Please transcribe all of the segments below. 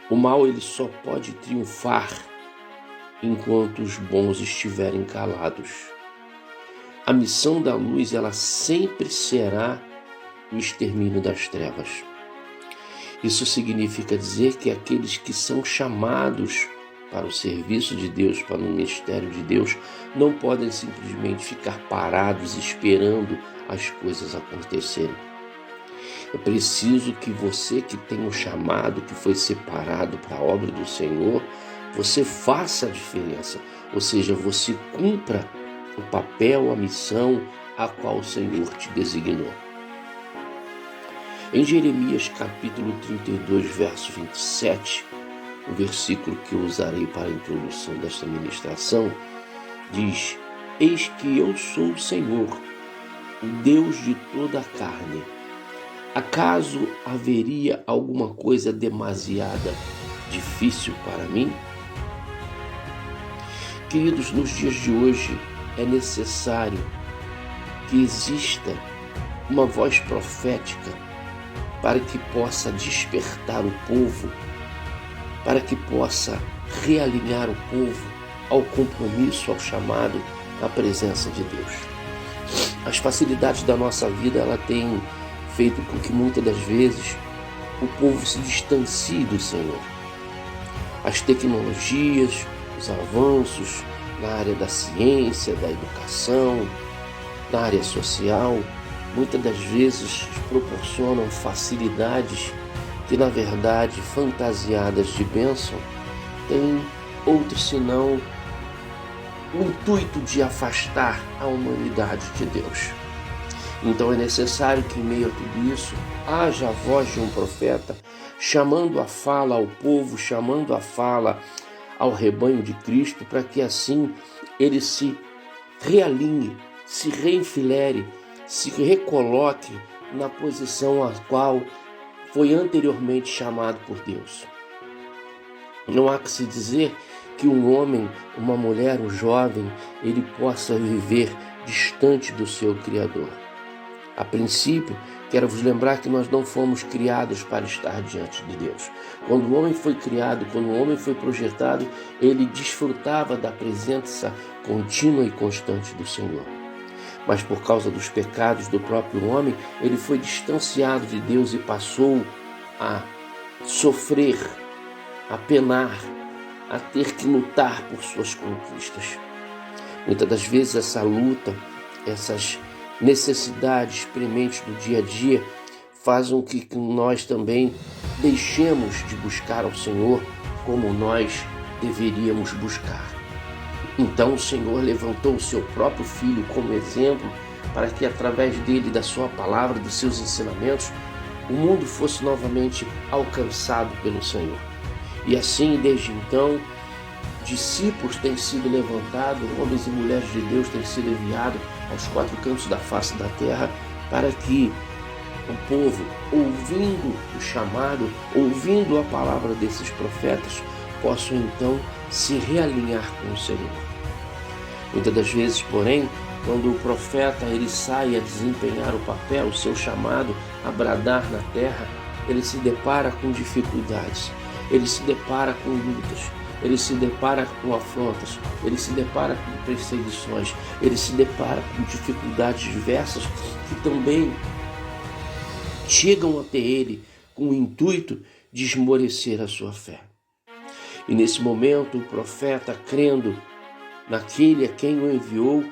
O mal ele só pode triunfar enquanto os bons estiverem calados. A missão da luz, ela sempre será o extermínio das trevas. Isso significa dizer que aqueles que são chamados para o serviço de Deus, para o ministério de Deus, não podem simplesmente ficar parados esperando as coisas acontecerem. É preciso que você que tem um chamado, que foi separado para a obra do Senhor, você faça a diferença, ou seja, você cumpra o papel, a missão a qual o Senhor te designou. Em Jeremias capítulo 32, verso 27, o versículo que eu usarei para a introdução desta ministração, diz: Eis que eu sou o Senhor, o Deus de toda a carne. Acaso haveria alguma coisa demasiada difícil para mim? Queridos, nos dias de hoje é necessário que exista uma voz profética para que possa despertar o povo, para que possa realinhar o povo ao compromisso, ao chamado, à presença de Deus. As facilidades da nossa vida, ela tem feito com que muitas das vezes o povo se distancie do Senhor. As tecnologias, os avanços na área da ciência, da educação, na área social, muitas das vezes proporcionam facilidades que, na verdade, fantasiadas de bênção, têm outro senão o intuito de afastar a humanidade de Deus. Então é necessário que, em meio a tudo isso, haja a voz de um profeta chamando a fala ao povo, chamando a fala ao rebanho de Cristo, para que assim ele se realinhe, se reenfilere, se recoloque na posição a qual foi anteriormente chamado por Deus. Não há que se dizer que um homem, uma mulher, um jovem, ele possa viver distante do seu Criador. A princípio, quero vos lembrar que nós não fomos criados para estar diante de Deus. Quando o homem foi criado, quando o homem foi projetado, ele desfrutava da presença contínua e constante do Senhor. Mas por causa dos pecados do próprio homem, ele foi distanciado de Deus e passou a sofrer, a penar, a ter que lutar por suas conquistas. Muitas das vezes essa luta, essas necessidades prementes do dia a dia fazem com que nós também deixemos de buscar ao Senhor como nós deveríamos buscar. Então o Senhor levantou o seu próprio Filho como exemplo para que, através dele, da sua palavra, dos seus ensinamentos, o mundo fosse novamente alcançado pelo Senhor. E assim, desde então, discípulos têm sido levantados, homens e mulheres de Deus têm sido enviados aos quatro cantos da face da terra, para que o povo, ouvindo o chamado, ouvindo a palavra desses profetas, possam então se realinhar com o Senhor. Muitas das vezes, porém, quando o profeta ele sai a desempenhar o papel, o seu chamado, a bradar na terra, ele se depara com dificuldades, ele se depara com lutas, ele se depara com afrontas, ele se depara com perseguições, ele se depara com dificuldades diversas que também chegam até ele com o intuito de esmorecer a sua fé. E nesse momento, o profeta, crendo naquele a quem o enviou,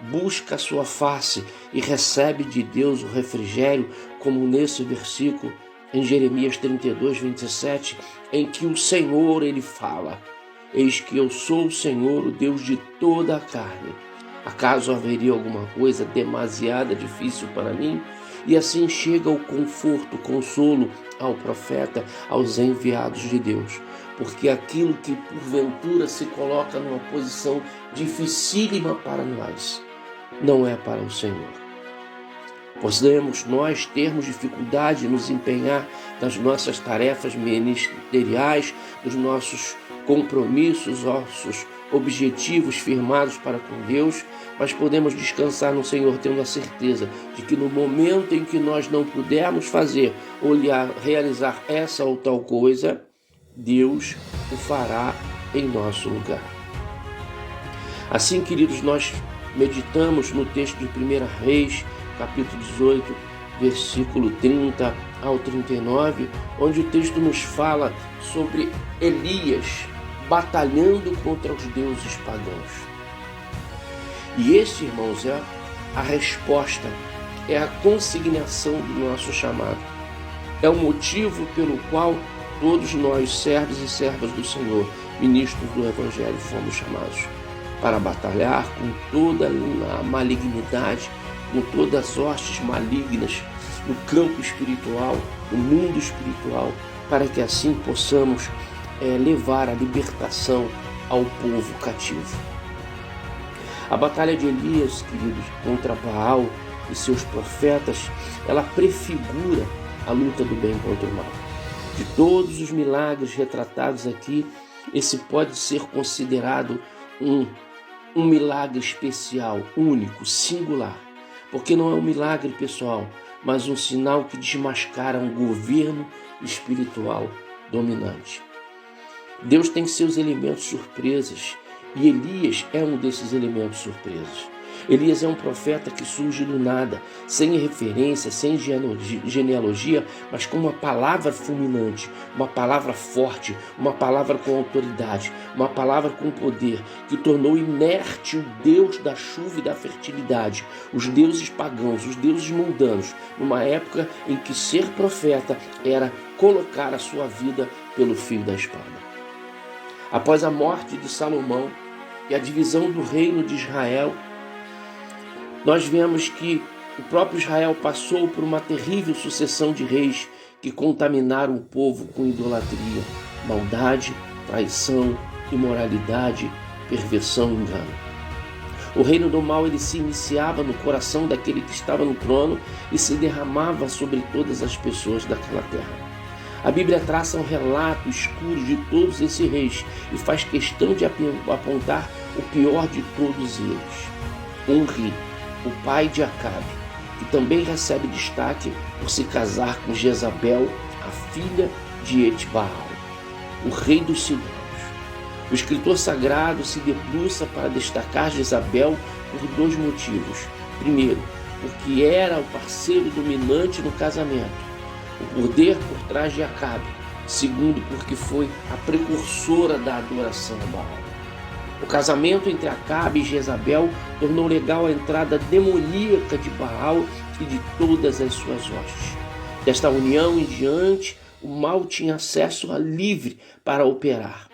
busca a sua face e recebe de Deus o refrigério, como nesse versículo em Jeremias 32, 27, em que o Senhor ele fala: Eis que eu sou o Senhor, o Deus de toda a carne. Acaso haveria alguma coisa demasiada difícil para mim? E assim chega o conforto, o consolo ao profeta, aos enviados de Deus. Porque aquilo que porventura se coloca numa posição dificílima para nós, não é para o Senhor. Podemos nós termos dificuldade de nos empenhar nas nossas tarefas ministeriais, nos nossos compromissos, nossos objetivos firmados para com Deus, mas podemos descansar no Senhor, tendo a certeza de que no momento em que nós não pudermos fazer ou realizar essa ou tal coisa, Deus o fará em nosso lugar. Assim, queridos, nós meditamos no texto de 1 Reis, capítulo 18, versículo 30 ao 39, onde o texto nos fala sobre Elias batalhando contra os deuses pagãos. E esse, irmãos, é a resposta, é a consignação do nosso chamado. É o motivo pelo qual todos nós, servos e servas do Senhor, ministros do Evangelho, fomos chamados para batalhar com toda a malignidade, com todas as hostes malignas no campo espiritual, no mundo espiritual, para que assim possamos levar a libertação ao povo cativo. A batalha de Elias, queridos, contra Baal e seus profetas, ela prefigura a luta do bem contra o mal. De todos os milagres retratados aqui, esse pode ser considerado um milagre especial, único, singular, porque não é um milagre pessoal, mas um sinal que desmascara um governo espiritual dominante. Deus tem seus elementos surpresas, e Elias é um desses elementos surpresas. Elias é um profeta que surge do nada, sem referência, sem genealogia, mas com uma palavra fulminante, uma palavra forte, uma palavra com autoridade, uma palavra com poder, que tornou inerte o Deus da chuva e da fertilidade, os deuses pagãos, os deuses mundanos, numa época em que ser profeta era colocar a sua vida pelo fio da espada. Após a morte de Salomão e a divisão do reino de Israel, nós vemos que o próprio Israel passou por uma terrível sucessão de reis que contaminaram o povo com idolatria, maldade, traição, imoralidade, perversão e engano. O reino do mal ele se iniciava no coração daquele que estava no trono e se derramava sobre todas as pessoas daquela terra. A Bíblia traça um relato escuro de todos esses reis e faz questão de apontar o pior de todos eles. Omri, o pai de Acabe, que também recebe destaque por se casar com Jezabel, a filha de Etbaal, o rei dos Sidônios. O escritor sagrado se debruça para destacar Jezabel por dois motivos. Primeiro, porque era o parceiro dominante no casamento, o poder por trás de Acabe. Segundo, porque foi a precursora da adoração a Baal. O casamento entre Acabe e Jezabel tornou legal a entrada demoníaca de Baal e de todas as suas hostes. Desta união em diante, o mal tinha acesso livre para operar.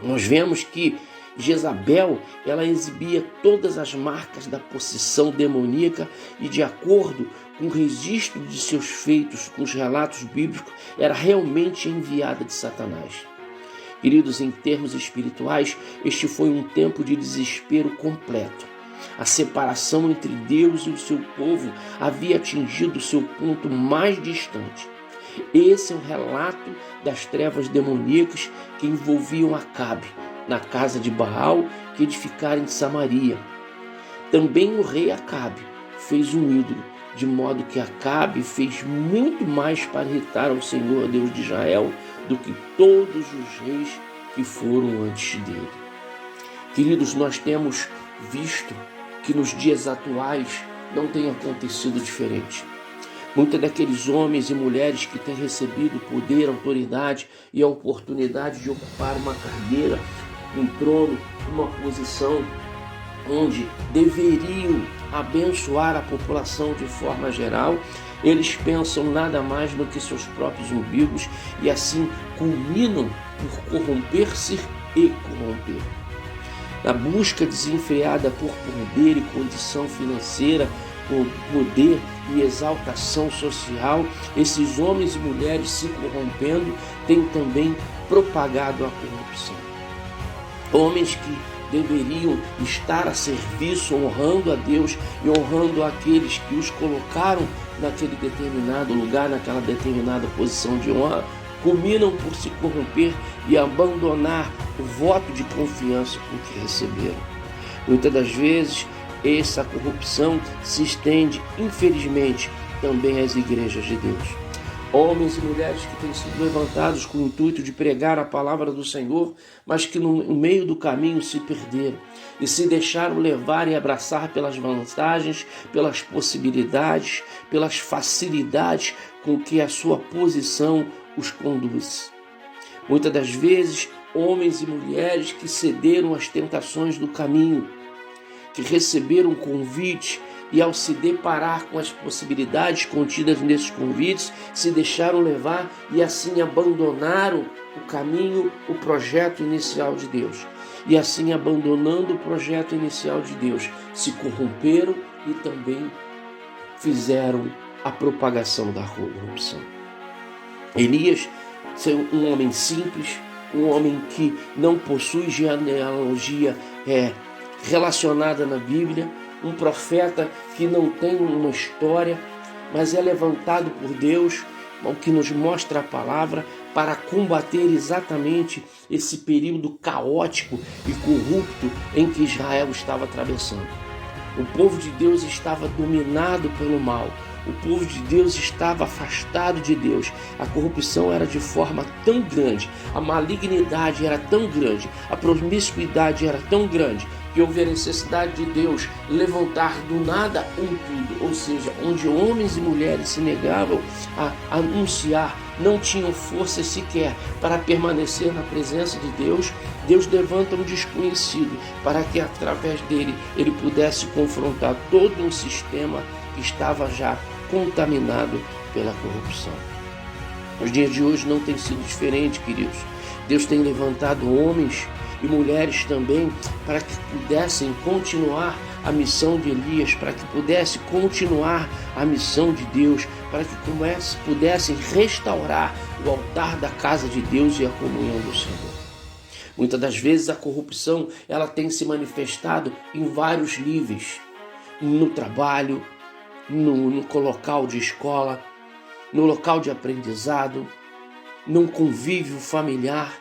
Nós vemos que Jezabel, ela exibia todas as marcas da possessão demoníaca e, de acordo com o registro de seus feitos, com os relatos bíblicos, era realmente enviada de Satanás. Queridos, em termos espirituais, este foi um tempo de desespero completo. A separação entre Deus e o seu povo havia atingido o seu ponto mais distante. Esse é o relato das trevas demoníacas que envolviam Acabe, na casa de Baal, que edificara em Samaria. Também o rei Acabe fez um ídolo, de modo que Acabe fez muito mais para irritar ao Senhor Deus de Israel do que todos os reis que foram antes dele. Queridos, nós temos visto que nos dias atuais não tem acontecido diferente. Muitos daqueles homens e mulheres que têm recebido poder, autoridade e a oportunidade de ocupar uma cadeira, um trono, uma posição onde deveriam abençoar a população de forma geral, eles pensam nada mais do que seus próprios umbigos e assim culminam por corromper-se e corromper. Na busca desenfreada por poder e condição financeira, por poder e exaltação social, esses homens e mulheres se corrompendo têm também propagado a corrupção. Homens que deveriam estar a serviço, honrando a Deus e honrando aqueles que os colocaram naquele determinado lugar, naquela determinada posição de honra, culminam por se corromper e abandonar o voto de confiança com que receberam. Muitas das vezes, essa corrupção se estende, infelizmente, também às igrejas de Deus. Homens e mulheres que têm sido levantados com o intuito de pregar a palavra do Senhor, mas que no meio do caminho se perderam e se deixaram levar e abraçar pelas vantagens, pelas possibilidades, pelas facilidades com que a sua posição os conduz. Muitas das vezes, homens e mulheres que cederam às tentações do caminho, que receberam convite e ao se deparar com as possibilidades contidas nesses convites, se deixaram levar e assim abandonaram o caminho, o projeto inicial de Deus. E assim, abandonando o projeto inicial de Deus, se corromperam e também fizeram a propagação da corrupção. Elias, um homem simples, um homem que não possui genealogia relacionada na Bíblia, um profeta que não tem uma história, mas é levantado por Deus, o que nos mostra a palavra, para combater exatamente esse período caótico e corrupto em que Israel estava atravessando. O povo de Deus estava dominado pelo mal. O povo de Deus estava afastado de Deus. A corrupção era de forma tão grande, a malignidade era tão grande, a promiscuidade era tão grande, que houve a necessidade de Deus levantar do nada um tudo, ou seja, onde homens e mulheres se negavam a anunciar, não tinham força sequer para permanecer na presença de Deus, Deus levanta um desconhecido para que através dele ele pudesse confrontar todo um sistema que estava já contaminado pela corrupção. Os dias de hoje não tem sido diferente, queridos. Deus tem levantado homens e mulheres também para que pudessem continuar a missão de Elias, para que pudesse continuar a missão de Deus, para que pudessem restaurar o altar da casa de Deus e a comunhão do Senhor. Muitas das vezes a corrupção ela tem se manifestado em vários níveis, no trabalho, no local de escola, no local de aprendizado, num convívio familiar.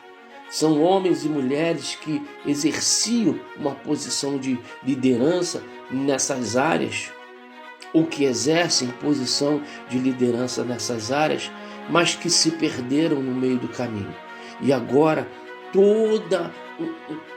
São homens e mulheres que exerciam uma posição de liderança nessas áreas, ou que exercem posição de liderança nessas áreas, mas que se perderam no meio do caminho. E agora todo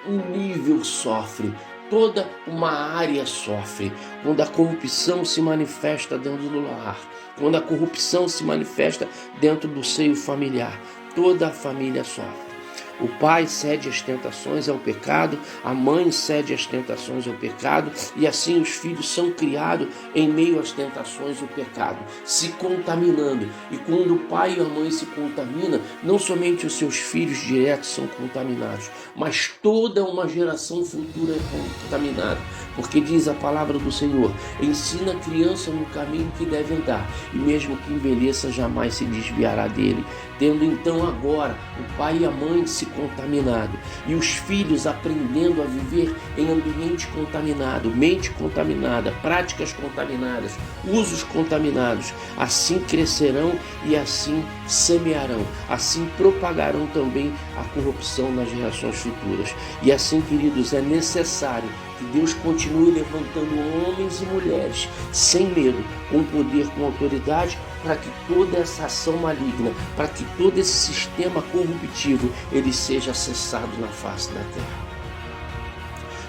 um nível sofre, toda uma área sofre, quando a corrupção se manifesta dentro do lar, quando a corrupção se manifesta dentro do seio familiar, toda a família sofre. O pai cede às tentações ao pecado, a mãe cede às tentações ao pecado, e assim os filhos são criados em meio às tentações ao pecado, se contaminando. E quando o pai e a mãe se contaminam, não somente os seus filhos diretos são contaminados, mas toda uma geração futura é contaminada. Porque diz a palavra do Senhor: ensina a criança no caminho que deve andar, e mesmo que envelheça, jamais se desviará dele. Tendo então agora o pai e a mãe se contaminado e os filhos aprendendo a viver em ambiente contaminado, mente contaminada, práticas contaminadas, usos contaminados, assim crescerão e assim semearão, assim propagarão também a corrupção nas gerações futuras. E assim, queridos, é necessário que Deus continue levantando homens e mulheres sem medo, com poder, com autoridade, para que toda essa ação maligna, para que todo esse sistema corruptivo, ele seja cessado na face da terra.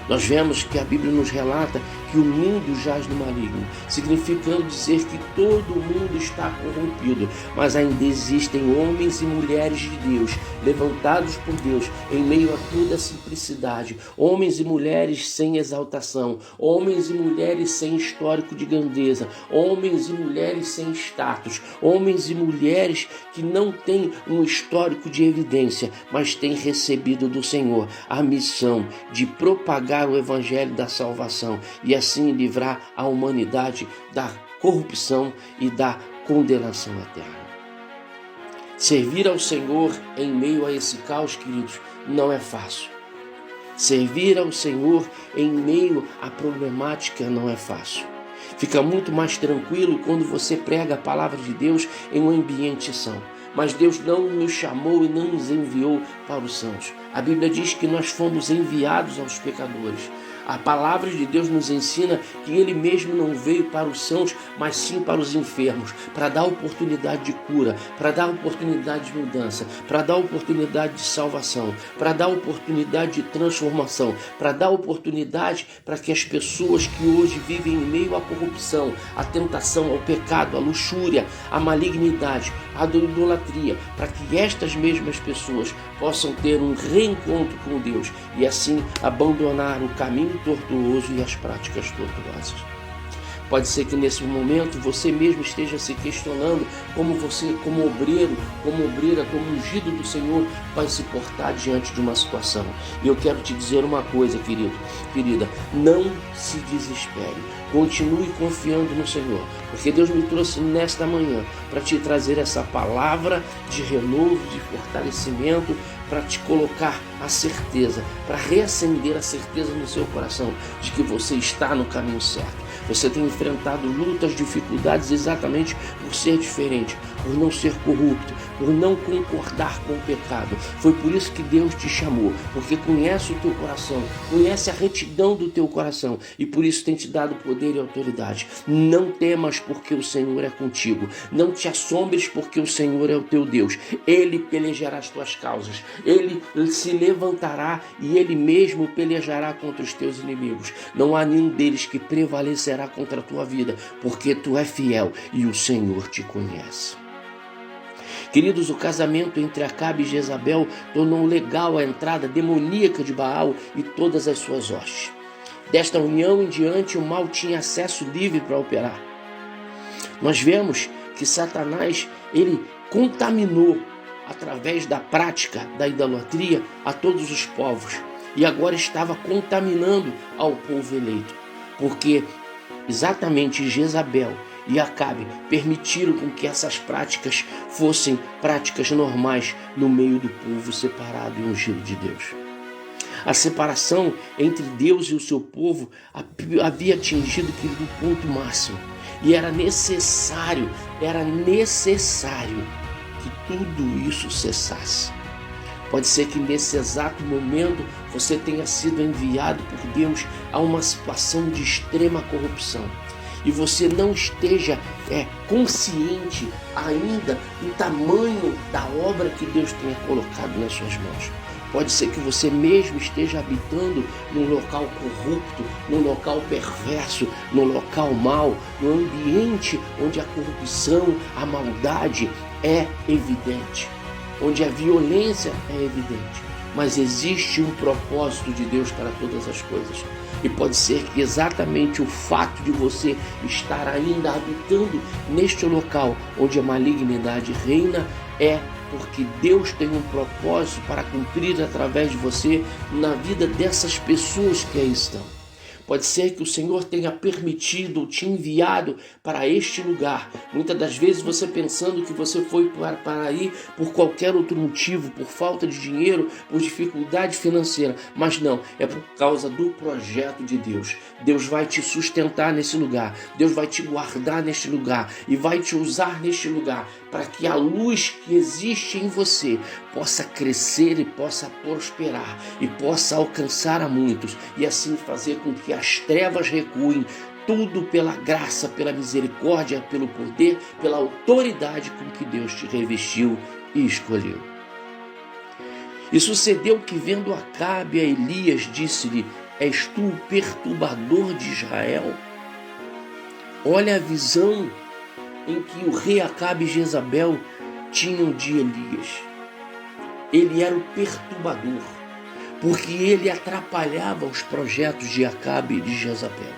Nós vemos que a Bíblia nos relata que o mundo jaz no maligno, significando dizer que todo o mundo está corrompido, mas ainda existem homens e mulheres de Deus, levantados por Deus em meio a toda a simplicidade, homens e mulheres sem exaltação, homens e mulheres sem histórico de grandeza, homens e mulheres sem status, homens e mulheres que não têm um histórico de evidência, mas têm recebido do Senhor a missão de propagar o evangelho da salvação e assim livrar a humanidade da corrupção e da condenação eterna. Servir ao Senhor em meio a esse caos, queridos, não é fácil. Servir ao Senhor em meio à problemática não é fácil. Fica muito mais tranquilo quando você prega a palavra de Deus em um ambiente são. Mas Deus não nos chamou e não nos enviou para os sãos. A Bíblia diz que nós fomos enviados aos pecadores. A palavra de Deus nos ensina que Ele mesmo não veio para os sãos, mas sim para os enfermos, para dar oportunidade de cura, para dar oportunidade de mudança, para dar oportunidade de salvação, para dar oportunidade de transformação, para dar oportunidade para que as pessoas que hoje vivem em meio à corrupção, à tentação, ao pecado, à luxúria, à malignidade, à idolatria, para que estas mesmas pessoas possam ter um reencontro com Deus e assim abandonar o caminho tortuoso e as práticas tortuosas. Pode ser que nesse momento você mesmo esteja se questionando como você, como obreiro, como obreira, como ungido do Senhor, vai se portar diante de uma situação. E eu quero te dizer uma coisa, querida, não se desespere. Continue confiando no Senhor, porque Deus me trouxe nesta manhã para te trazer essa palavra de renovo, de fortalecimento, para te colocar a certeza, para reacender a certeza no seu coração de que você está no caminho certo. Você tem enfrentado lutas, dificuldades exatamente por ser diferente, por não ser corrupto, por não concordar com o pecado. Foi por isso que Deus te chamou, porque conhece o teu coração, conhece a retidão do teu coração e por isso tem te dado poder e autoridade. Não temas, porque o Senhor é contigo. Não te assombres, porque o Senhor é o teu Deus. Ele pelejará as tuas causas. Ele se levantará e Ele mesmo pelejará contra os teus inimigos. Não há nenhum deles que prevalecerá contra a tua vida, porque tu é fiel e o Senhor te conhece. Queridos, o casamento entre Acabe e Jezabel tornou legal a entrada demoníaca de Baal e todas as suas hostes. Desta união em diante, o mal tinha acesso livre para operar. Nós vemos que Satanás, ele contaminou através da prática da idolatria a todos os povos e agora estava contaminando ao povo eleito, porque exatamente Jezabel e Acabe permitiram com que essas práticas fossem práticas normais no meio do povo separado e ungido de Deus. A separação entre Deus e o seu povo havia atingido o ponto máximo e era necessário que tudo isso cessasse. Pode ser que nesse exato momento você tenha sido enviado por Deus a uma situação de extrema corrupção e você não esteja consciente ainda do tamanho da obra que Deus tenha colocado nas suas mãos. Pode ser que você mesmo esteja habitando num local corrupto, num local perverso, num local mau, num ambiente onde a corrupção, a maldade é evidente, onde a violência é evidente. Mas existe um propósito de Deus para todas as coisas. E pode ser que exatamente o fato de você estar ainda habitando neste local onde a malignidade reina é porque Deus tem um propósito para cumprir através de você na vida dessas pessoas que aí estão. Pode ser que o Senhor tenha permitido ou te enviado para este lugar. Muitas das vezes você pensando que você foi para aí por qualquer outro motivo, por falta de dinheiro, por dificuldade financeira. Mas não, é por causa do projeto de Deus. Deus vai te sustentar nesse lugar. Deus vai te guardar neste lugar e vai te usar neste lugar para que a luz que existe em você possa crescer e possa prosperar e possa alcançar a muitos e assim fazer com que as trevas recuem, tudo pela graça, pela misericórdia, pelo poder, pela autoridade com que Deus te revestiu e escolheu. E sucedeu que, vendo Acabe a Elias, disse-lhe: és tu o perturbador de Israel? Olha a visão em que o rei Acabe e Jezabel tinham de Elias. Ele era o perturbador, porque ele atrapalhava os projetos de Acabe e de Jezabel.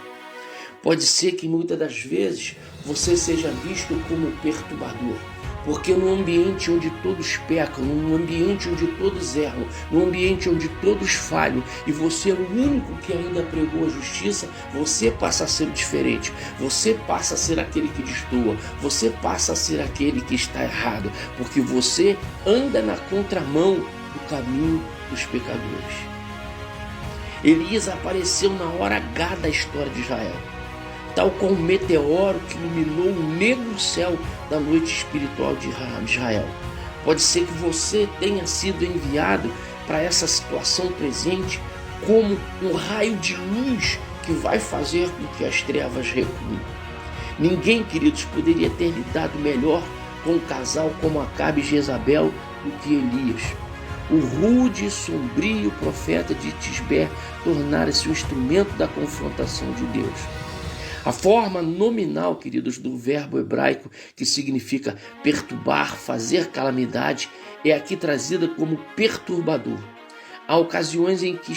Pode ser que muitas das vezes você seja visto como perturbador, porque num ambiente onde todos pecam, num ambiente onde todos erram, num ambiente onde todos falham, e você é o único que ainda pregou a justiça, você passa a ser diferente, você passa a ser aquele que destoa, você passa a ser aquele que está errado, porque você anda na contramão do caminho dos pecadores. Elias apareceu na hora H da história de Israel, tal como um meteoro que iluminou o negro céu da noite espiritual de Israel. Pode ser que você tenha sido enviado para essa situação presente como um raio de luz que vai fazer com que as trevas recuem. Ninguém, queridos, poderia ter lidado melhor com um casal como Acabe e Jezabel do que Elias. O rude e sombrio profeta de Tisbé tornara-se um instrumento da confrontação de Deus. A forma nominal, queridos, do verbo hebraico que significa perturbar, fazer calamidade, é aqui trazida como perturbador. Há ocasiões em que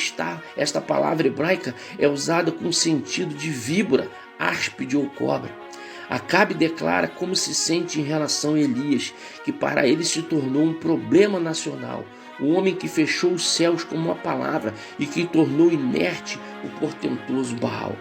esta palavra hebraica é usada com sentido de víbora, áspide ou cobra. Acabe declara como se sente em relação a Elias, que para ele se tornou um problema nacional, o homem que fechou os céus com uma palavra e que tornou inerte o portentoso Baal.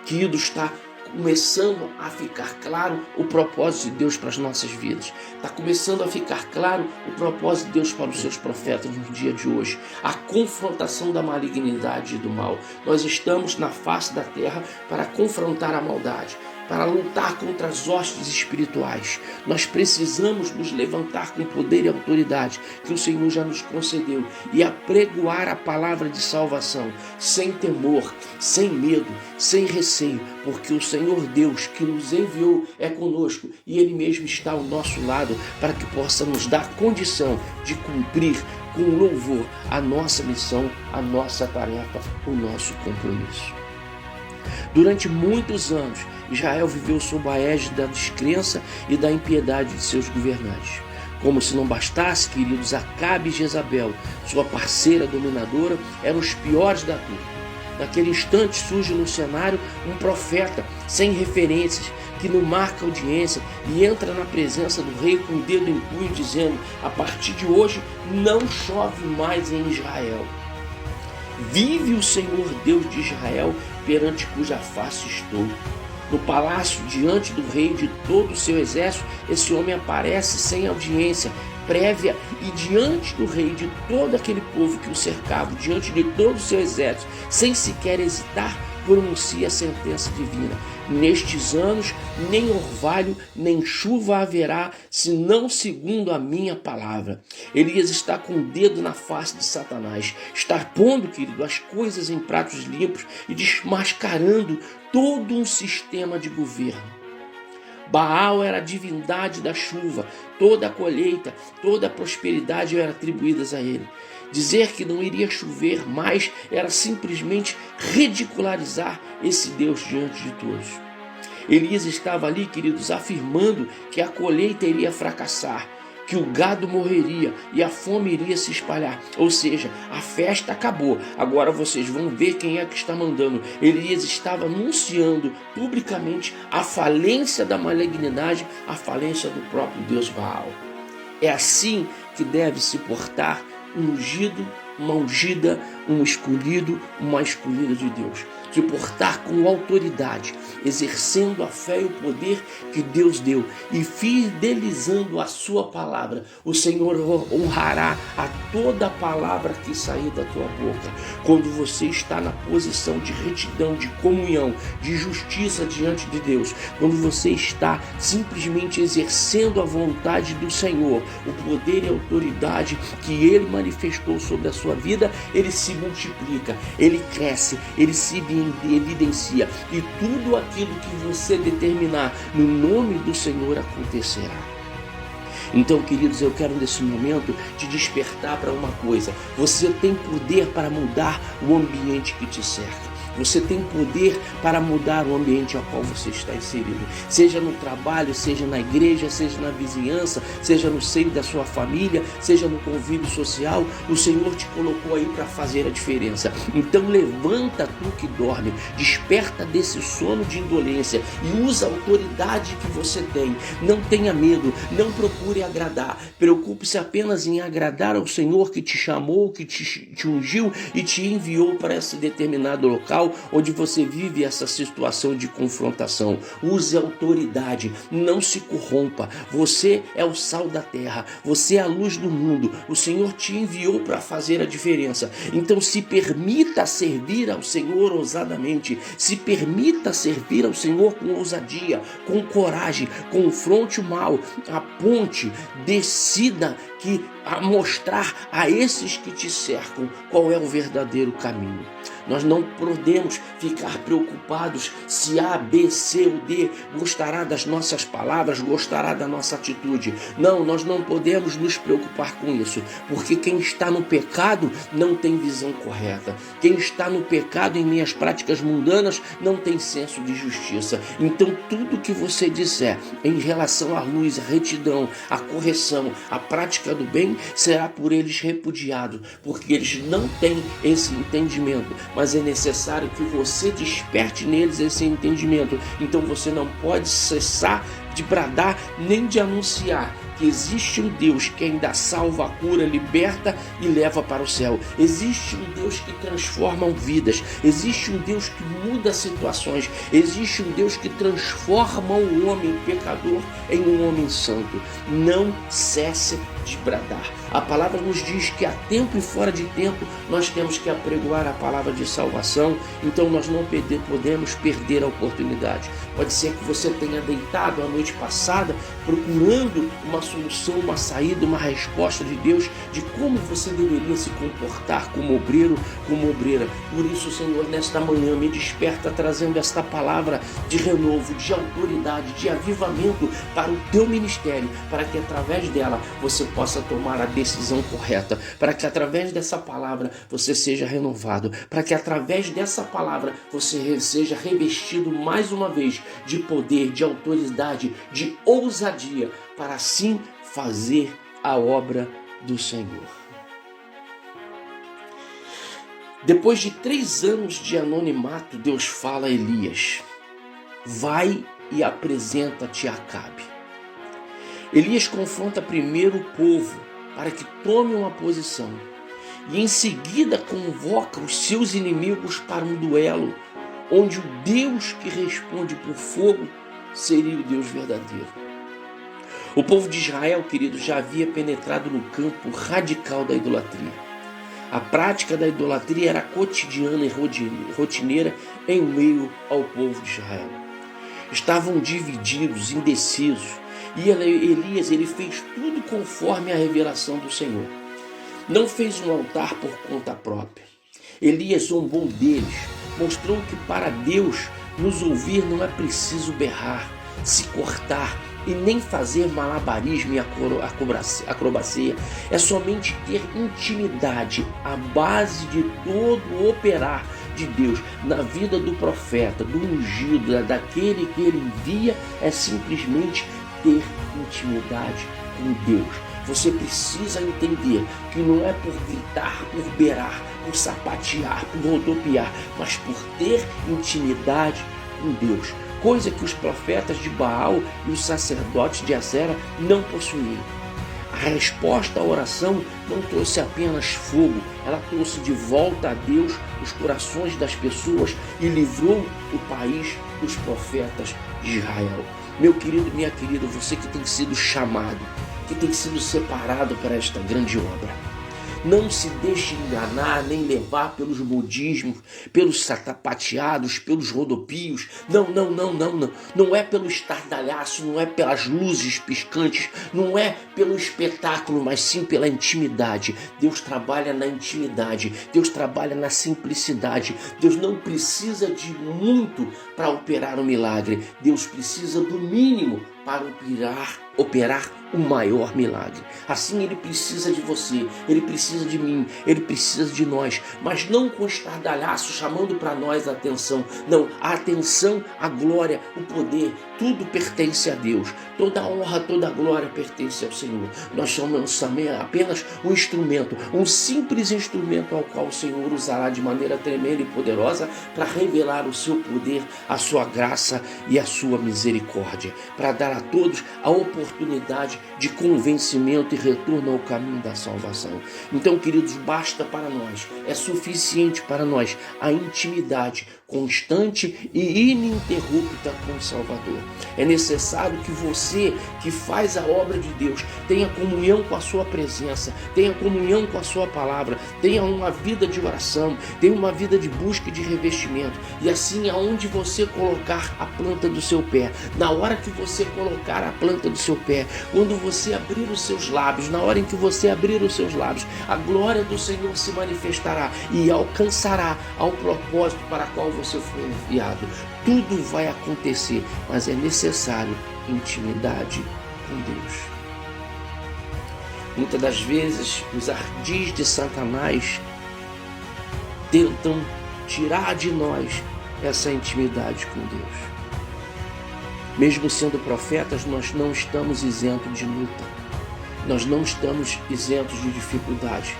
Querido, está começando a ficar claro o propósito de Deus para as nossas vidas. Está começando a ficar claro o propósito de Deus para os seus profetas no dia de hoje. A confrontação da malignidade e do mal. Nós estamos na face da terra para confrontar a maldade, para lutar contra as hostes espirituais. Nós precisamos nos levantar com poder e autoridade que o Senhor já nos concedeu e apregoar a palavra de salvação, sem temor, sem medo, sem receio, porque o Senhor Deus que nos enviou é conosco e Ele mesmo está ao nosso lado para que possa nos dar condição de cumprir com louvor a nossa missão, a nossa tarefa, o nosso compromisso. Durante muitos anos, Israel viveu sob a égide da descrença e da impiedade de seus governantes. Como se não bastasse, queridos, Acabe e Jezabel, sua parceira dominadora, eram os piores da turma. Naquele instante surge no cenário um profeta sem referências, que não marca audiência e entra na presença do rei com o dedo em punho, dizendo: a partir de hoje não chove mais em Israel. Vive o Senhor Deus de Israel, perante cuja face estou. No palácio, diante do rei e de todo o seu exército, esse homem aparece sem audiência prévia e diante do rei e de todo aquele povo que o cercava, diante de todo o seu exército, sem sequer hesitar, pronuncia a sentença divina: nestes anos nem orvalho nem chuva haverá, senão segundo a minha palavra. Elias está com o dedo na face de Satanás, está pondo, querido, as coisas em pratos limpos e desmascarando todo um sistema de governo. Baal era a divindade da chuva, toda a colheita, toda a prosperidade eram atribuídas a ele. Dizer que não iria chover mais era simplesmente ridicularizar esse Deus diante de todos. Elias estava ali, queridos, afirmando que a colheita iria fracassar, que o gado morreria e a fome iria se espalhar. Ou seja, a festa acabou. Agora vocês vão ver quem é que está mandando. Elias estava anunciando publicamente a falência da malignidade, a falência do próprio Deus Baal. É assim que deve se portar um ungido, uma ungida, um escolhido, uma escolhida de Deus. Se portar com autoridade, exercendo a fé e o poder que Deus deu e fidelizando a sua palavra, o Senhor honrará a toda palavra que sair da tua boca. Quando você está na posição de retidão, de comunhão, de justiça diante de Deus, quando você está simplesmente exercendo a vontade do Senhor, o poder e a autoridade que Ele manifestou sobre a sua vida, Ele se multiplica, Ele cresce, Ele se evidencia e tudo aquilo que você determinar no nome do Senhor acontecerá. Então, queridos, eu quero nesse momento te despertar para uma coisa: você tem poder para mudar o ambiente que te cerca. Você tem poder para mudar o ambiente ao qual você está inserido. Seja no trabalho, seja na igreja, seja na vizinhança, seja no seio da sua família, seja no convívio social, o Senhor te colocou aí para fazer a diferença. Então levanta tu que dorme, desperta desse sono de indolência e usa a autoridade que você tem. Não tenha medo, não procure agradar. Preocupe-se apenas em agradar ao Senhor que te chamou, que te ungiu e te enviou para esse determinado local onde você vive essa situação de confrontação. Use a autoridade, não se corrompa. Você é o sal da terra, você é a luz do mundo. O Senhor te enviou para fazer a diferença. Então se permita servir ao Senhor ousadamente, se permita servir ao Senhor com ousadia, com coragem, confronte o mal, aponte, decida que a mostrar a esses que te cercam qual é o verdadeiro caminho. Nós não podemos ficar preocupados se A, B, C ou D gostará das nossas palavras, gostará da nossa atitude. Não, nós não podemos nos preocupar com isso, porque quem está no pecado não tem visão correta. Quem está no pecado em minhas práticas mundanas não tem senso de justiça. Então tudo que você disser em relação à luz, à retidão, à correção, à prática do bem, será por eles repudiado, porque eles não têm esse entendimento. Mas é necessário que você desperte neles esse entendimento. Então você não pode cessar de bradar nem de anunciar que existe um Deus que ainda salva, cura, liberta e leva para o céu. Existe um Deus que transforma vidas. Existe um Deus que muda situações. Existe um Deus que transforma o homem pecador em um homem santo. Não cesse de bradar. A palavra nos diz que a tempo e fora de tempo nós temos que apregoar a palavra de salvação. Então nós não podemos perder a oportunidade. Pode ser que você tenha deitado a noite passada procurando uma solução, uma saída, uma resposta de Deus de como você deveria se comportar como obreiro, como obreira. Por isso, Senhor, nesta manhã me desperta trazendo esta palavra de renovo, de autoridade, de avivamento para o teu ministério, para que através dela você possa tomar a decisão correta, para que através dessa palavra você seja renovado, para que através dessa palavra você seja revestido mais uma vez de poder, de autoridade, de ousadia, para assim fazer a obra do Senhor. Depois de 3 anos de anonimato, Deus fala a Elias: vai e apresenta-te a Acabe. Elias confronta primeiro o povo para que tome uma posição e em seguida convoca os seus inimigos para um duelo, onde o Deus que responde por fogo seria o Deus verdadeiro. O povo de Israel, querido, já havia penetrado no campo radical da idolatria. A prática da idolatria era cotidiana e rotineira em meio ao povo de Israel. Estavam divididos, indecisos, e Elias fez tudo conforme a revelação do Senhor. Não fez um altar por conta própria. Elias zombou deles, mostrou que para Deus nos ouvir não é preciso berrar, se cortar e nem fazer malabarismo e acrobacia. É somente ter intimidade, a base de todo o operar de Deus na vida do profeta, do ungido, daquele que ele envia, é simplesmente ter intimidade com Deus. Você precisa entender que não é por gritar, por beirar, por sapatear, por rodopiar, mas por ter intimidade com Deus. Coisa que os profetas de Baal e os sacerdotes de Acera não possuíam. A resposta à oração não trouxe apenas fogo, ela trouxe de volta a Deus os corações das pessoas e livrou o país dos profetas de Israel. Meu querido, minha querida, você que tem sido chamado, que tem sido separado para esta grande obra, não se deixe enganar nem levar pelos modismos, pelos satapateados, pelos rodopios. Não. Não é pelo estardalhaço, não é pelas luzes piscantes, não é pelo espetáculo, mas sim pela intimidade. Deus trabalha na intimidade, Deus trabalha na simplicidade. Deus não precisa de muito para operar um milagre. Deus precisa do mínimo para operar o maior milagre. Assim ele precisa de você, ele precisa de mim, ele precisa de nós, mas não com estardalhaço chamando para nós a atenção. Não, a atenção, a glória, o poder, tudo pertence a Deus. Toda a honra, toda a glória pertence ao Senhor. Nós somos apenas um instrumento, um simples instrumento ao qual o Senhor usará de maneira tremenda e poderosa para revelar o seu poder, a sua graça e a sua misericórdia, para dar a todos a oportunidade de convencimento e retorno ao caminho da salvação. Então, queridos, basta para nós, é suficiente para nós a intimidade constante e ininterrupta com o Salvador. É necessário que você, que faz a obra de Deus, tenha comunhão com a sua presença, tenha comunhão com a sua palavra, tenha uma vida de oração, tenha uma vida de busca e de revestimento. E assim, aonde você colocar a planta do seu pé, na hora que você colocar a planta do seu pé, quando você abrir os seus lábios, na hora em que você abrir os seus lábios, a glória do Senhor se manifestará e alcançará ao propósito para qual você foi enviado. Tudo vai acontecer, mas é necessário intimidade com Deus. Muitas das vezes, os ardis de Satanás tentam tirar de nós essa intimidade com Deus. Mesmo sendo profetas, nós não estamos isentos de luta. Nós não estamos isentos de dificuldade.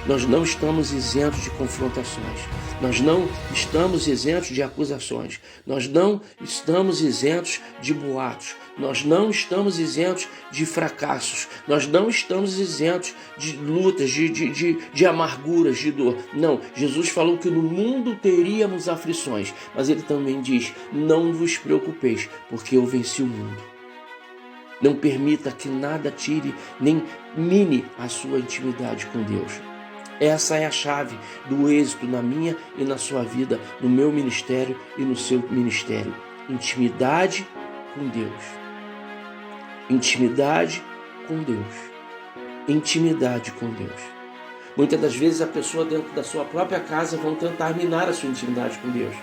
Nós não estamos isentos de confrontações. Nós não estamos isentos de acusações. Nós não estamos isentos de boatos. Nós não estamos isentos de fracassos. Nós não estamos isentos de lutas, de amarguras, de dor. Não, Jesus falou que no mundo teríamos aflições. Mas ele também diz, não vos preocupeis, porque eu venci o mundo. Não permita que nada tire, nem mine a sua intimidade com Deus. Essa é a chave do êxito na minha e na sua vida, no meu ministério e no seu ministério. Intimidade com Deus. Intimidade com Deus. Intimidade com Deus. Muitas das vezes a pessoa dentro da sua própria casa vão tentar minar a sua intimidade com Deus.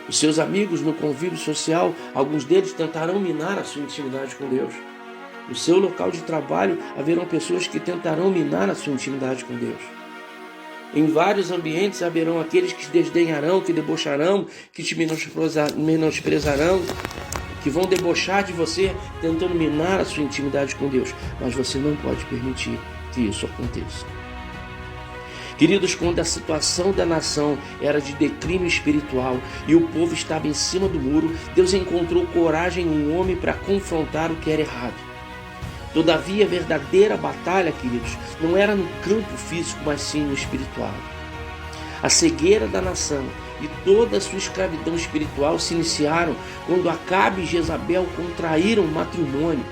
Os seus amigos no convívio social, alguns deles tentarão minar a sua intimidade com Deus. No seu local de trabalho, haverão pessoas que tentarão minar a sua intimidade com Deus. Em vários ambientes haverão aqueles que te desdenharão, que debocharão, que te menosprezarão, que vão debochar de você, tentando minar a sua intimidade com Deus. Mas você não pode permitir que isso aconteça. Queridos, quando a situação da nação era de declínio espiritual e o povo estava em cima do muro, Deus encontrou coragem em um homem para confrontar o que era errado. Todavia, a verdadeira batalha, queridos, não era no campo físico, mas sim no espiritual. A cegueira da nação e toda a sua escravidão espiritual se iniciaram quando Acabe e Jezabel contraíram matrimônio.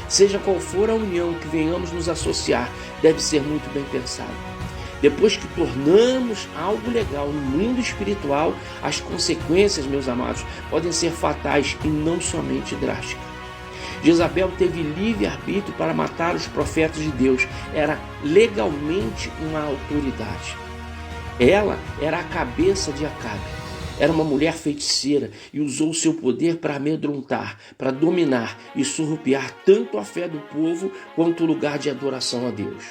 Seja qual for a união que venhamos nos associar, deve ser muito bem pensado. Depois que tornamos algo legal no mundo espiritual, as consequências, meus amados, podem ser fatais e não somente drásticas. Jezabel teve livre-arbítrio para matar os profetas de Deus. Era legalmente uma autoridade. Ela era a cabeça de Acabe. Era uma mulher feiticeira e usou seu poder para amedrontar, para dominar e surrupiar tanto a fé do povo quanto o lugar de adoração a Deus.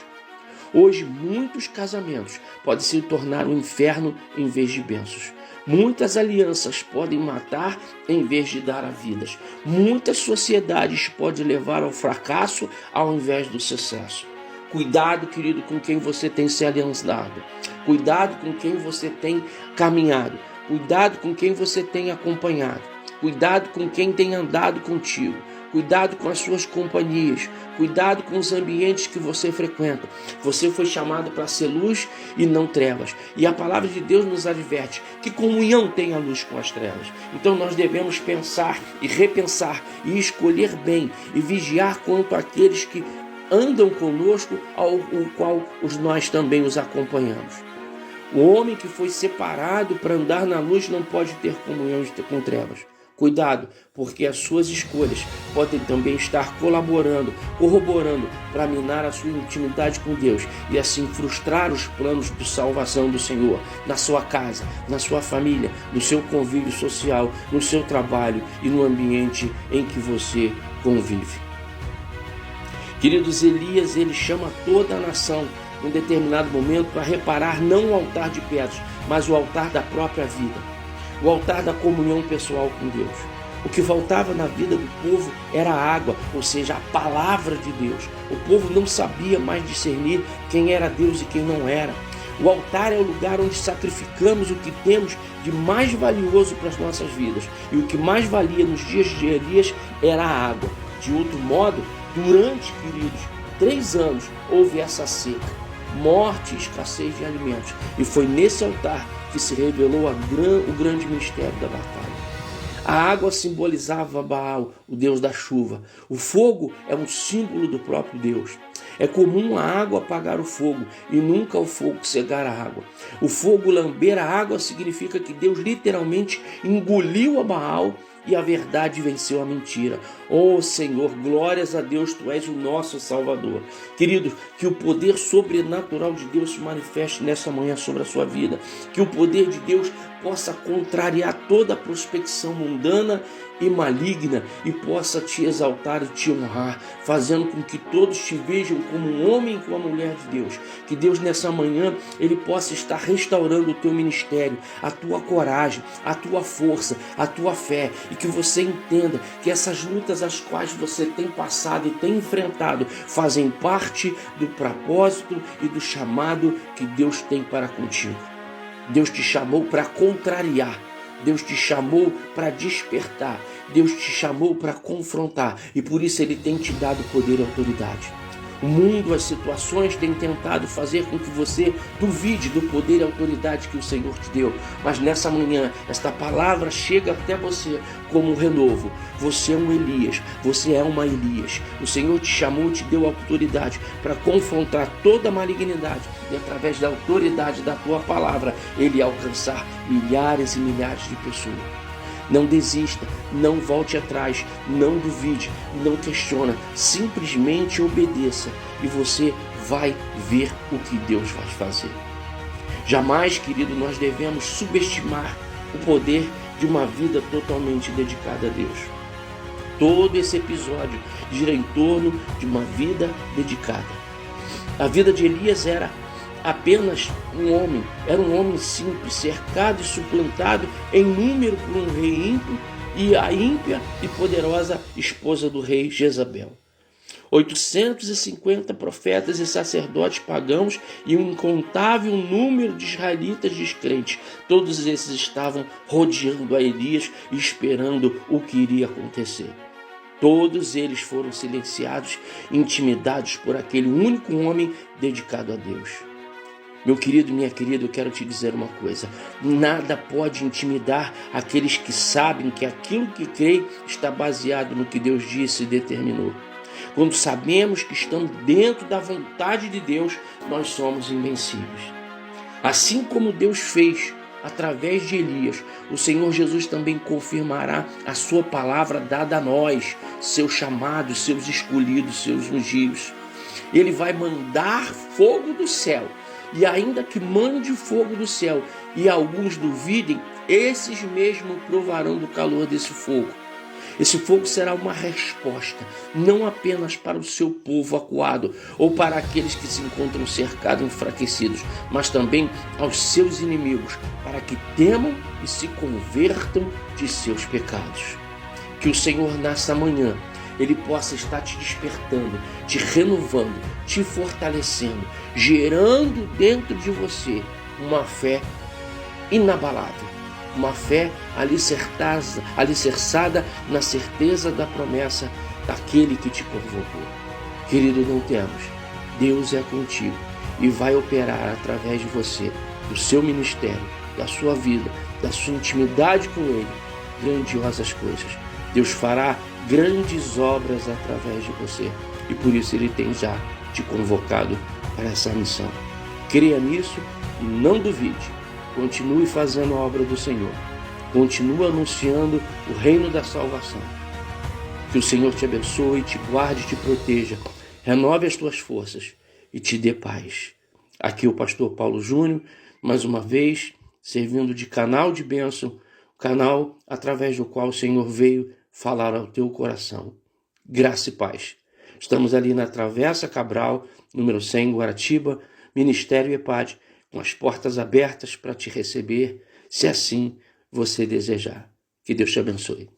Hoje, muitos casamentos podem se tornar um inferno em vez de bênçãos. Muitas alianças podem matar em vez de dar a vidas. Muitas sociedades podem levar ao fracasso ao invés do sucesso. Cuidado, querido, com quem você tem se aliançado. Cuidado com quem você tem caminhado. Cuidado com quem você tem acompanhado. Cuidado com quem tem andado contigo. Cuidado com as suas companhias. Cuidado com os ambientes que você frequenta. Você foi chamado para ser luz e não trevas. E a palavra de Deus nos adverte que comunhão tem a luz com as trevas. Então nós devemos pensar e repensar e escolher bem e vigiar quanto àqueles que andam conosco, ao qual nós também os acompanhamos. O homem que foi separado para andar na luz não pode ter comunhão com trevas. Cuidado, porque as suas escolhas podem também estar colaborando, corroborando para minar a sua intimidade com Deus e assim frustrar os planos de salvação do Senhor na sua casa, na sua família, no seu convívio social, no seu trabalho e no ambiente em que você convive. Queridos, Elias, ele chama toda a nação em um determinado momento para reparar não o altar de pedras, mas o altar da própria vida. O altar da comunhão pessoal com Deus. O que faltava na vida do povo era a água, ou seja, a palavra de Deus. O povo não sabia mais discernir quem era Deus e quem não era. O altar é o lugar onde sacrificamos o que temos de mais valioso para as nossas vidas. E o que mais valia nos dias de Elias era a água. De outro modo, durante, queridos, 3 anos houve essa seca. morte e escassez de alimentos. E foi nesse altar que se revelou o grande mistério da batalha. A água simbolizava Baal, o deus da chuva. O fogo é um símbolo do próprio Deus. É comum a água apagar o fogo e nunca o fogo cegar a água. O fogo lamber a água significa que Deus literalmente engoliu a Baal e a verdade venceu a mentira. Oh Senhor, glórias a Deus, Tu és o nosso Salvador. Queridos, que o poder sobrenatural de Deus se manifeste nessa manhã sobre a sua vida. Que o poder de Deus possa contrariar toda a prospecção mundana e maligna e possa te exaltar e te honrar, fazendo com que todos te vejam como um homem e como uma mulher de Deus. Que Deus nessa manhã, Ele possa estar restaurando o teu ministério, a tua coragem, a tua força, a tua fé, e que você entenda que essas lutas as quais você tem passado e tem enfrentado fazem parte do propósito e do chamado que Deus tem para contigo. Deus te chamou para contrariar, Deus te chamou para despertar, Deus te chamou para confrontar, e por isso Ele tem te dado poder e autoridade. O mundo, as situações têm tentado fazer com que você duvide do poder e autoridade que o Senhor te deu. Mas nessa manhã, esta palavra chega até você como um renovo. Você é um Elias, você é uma Elias. O Senhor te chamou, te deu autoridade para confrontar toda a malignidade. E através da autoridade da tua palavra, Ele alcançar milhares e milhares de pessoas. Não desista, não volte atrás, não duvide, não questiona, simplesmente obedeça e você vai ver o que Deus vai fazer. Jamais, querido, nós devemos subestimar o poder de uma vida totalmente dedicada a Deus. Todo esse episódio gira em torno de uma vida dedicada. A vida de Elias era apenas um homem, era um homem simples, cercado e suplantado em número por um rei ímpio e a ímpia e poderosa esposa do rei Jezabel. 850 profetas e sacerdotes pagãos e um incontável número de israelitas descrentes. Todos esses estavam rodeando a Elias e esperando o que iria acontecer. Todos eles foram silenciados, intimidados por aquele único homem dedicado a Deus. Meu querido, minha querida, eu quero te dizer uma coisa. Nada pode intimidar aqueles que sabem que aquilo que creem está baseado no que Deus disse e determinou. Quando sabemos que estamos dentro da vontade de Deus, nós somos invencíveis. Assim como Deus fez através de Elias, o Senhor Jesus também confirmará a sua palavra dada a nós, seus chamados, seus escolhidos, seus ungidos. Ele vai mandar fogo do céu. E ainda que mande fogo do céu e alguns duvidem, esses mesmos provarão do calor desse fogo. Esse fogo será uma resposta, não apenas para o seu povo acuado ou para aqueles que se encontram cercados e enfraquecidos, mas também aos seus inimigos, para que temam e se convertam de seus pecados. Que o Senhor, nessa manhã, Ele possa estar te despertando, te renovando, te fortalecendo, gerando dentro de você uma fé inabalável, uma fé alicerçada na certeza da promessa daquele que te convocou. Querido, não temas, Deus é contigo e vai operar através de você, do seu ministério, da sua vida, da sua intimidade com Ele, grandiosas coisas. Deus fará grandes obras através de você e por isso Ele tem já te convocado para essa missão. Creia nisso e não duvide. Continue fazendo a obra do Senhor. Continue anunciando o reino da salvação. Que o Senhor te abençoe, te guarde e te proteja. Renove as tuas forças e te dê paz. Aqui o pastor Paulo Júnior, mais uma vez, servindo de canal de bênção, canal através do qual o Senhor veio falar ao teu coração. Graça e paz. Estamos ali na Travessa Cabral, número 100, Guaratiba, Ministério EPAD, com as portas abertas para te receber, se assim você desejar. Que Deus te abençoe.